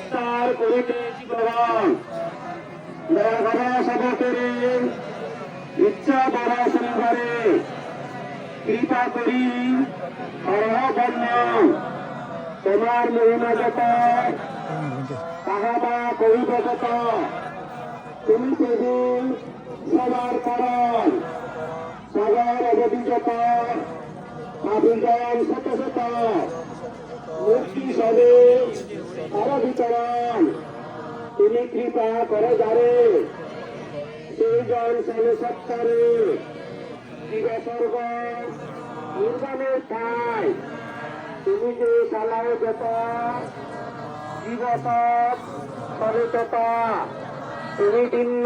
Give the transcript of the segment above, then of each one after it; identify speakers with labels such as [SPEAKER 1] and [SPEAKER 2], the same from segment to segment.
[SPEAKER 1] বিস্তার করিতে জীবন দয়া সবকেরে ইচ্ছা বড় সুন্দরে কৃপা করি হরবর্ণ তোমার মহিমা যত তাহাবা কহিব কত তুমি প্রভু সবার কারণ সাগর অবধিযত আবির্গণ শত শত মুক্তি সবে হর বিচরণ তুমি কৃপা করে যারে সেই জন সবে সত্তরে দিবসর্গ নির্বাণের ঠাই তুমি যে চালাও যত দিবস সবেততা তুমি ভিন্ন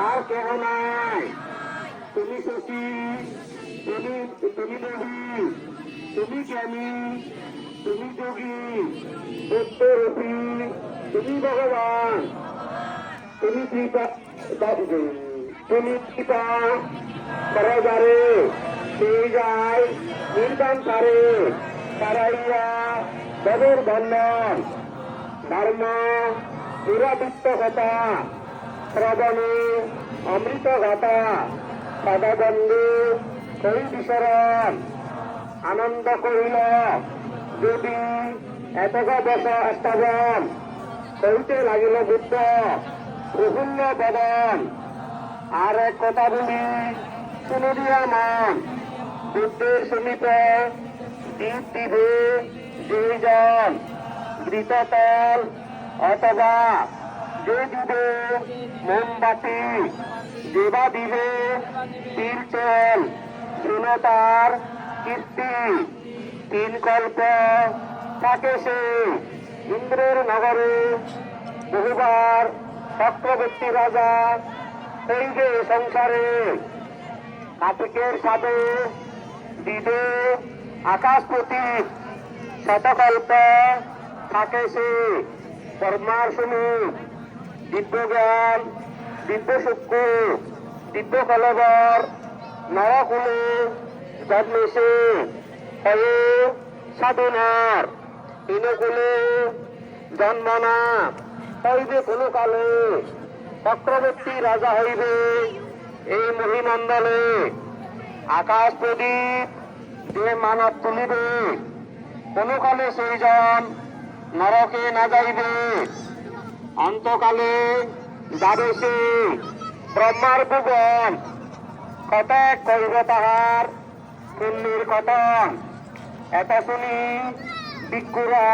[SPEAKER 1] আর কেহ নাই তুমি শশী তুমি দেবী তুমি জ্ঞানী তুমি যোগী সত্যরূপী তুমি ভগবান তুমি কৃপা করে যারে সেই যায় নির্বাণ পারে তারাইয়া বদর বন্ধন ধর্ম নিরাবৃত্ত কথা শ্রবণে অমৃত ঘটা সদাবন্ধু কই বিচরণ আনন্দ করিল যদি এতক বস স্থাবন কইতে লাগিল বুদ্ধ প্রফুল্ল বদন আর এক কথা বলি শুনে দিয়া মন বুদ্ধের সমীপে দীপ দিবে দুইজন বৃততল অথবা যে দিবে মোমবাতি দেবা দিবে তীর চল শুনো তার কীর্তি তিন কল্প থাকে সে ইন্দ্রের নগরে বহুবার চক্রবর্তী রাজা এই যে সংসারে কার্তিকের সাথে দিবে আকাশপতি শতকল্প থাকে সে পরমার সমীপ দিব্য জ্ঞান দিব্য সূক্ষ্ম দিব্য কলবর নরকুলে জন্মেছে হয়ে সাধনার তিনকুলে জন্মনা হইবে কোনো কালে চক্রবর্তী রাজা হইবে এই মহিমণ্ডলে আকাশ প্রদীপ যে মানব তুলিবে কোনো কালে সেই জন নরকে না যাইবে অন্তকালে যাবে সে ব্রহ্মার ভুবন কতক কইব তাহার পুণ্যের কথন এত শুনি ভিক্ষুরা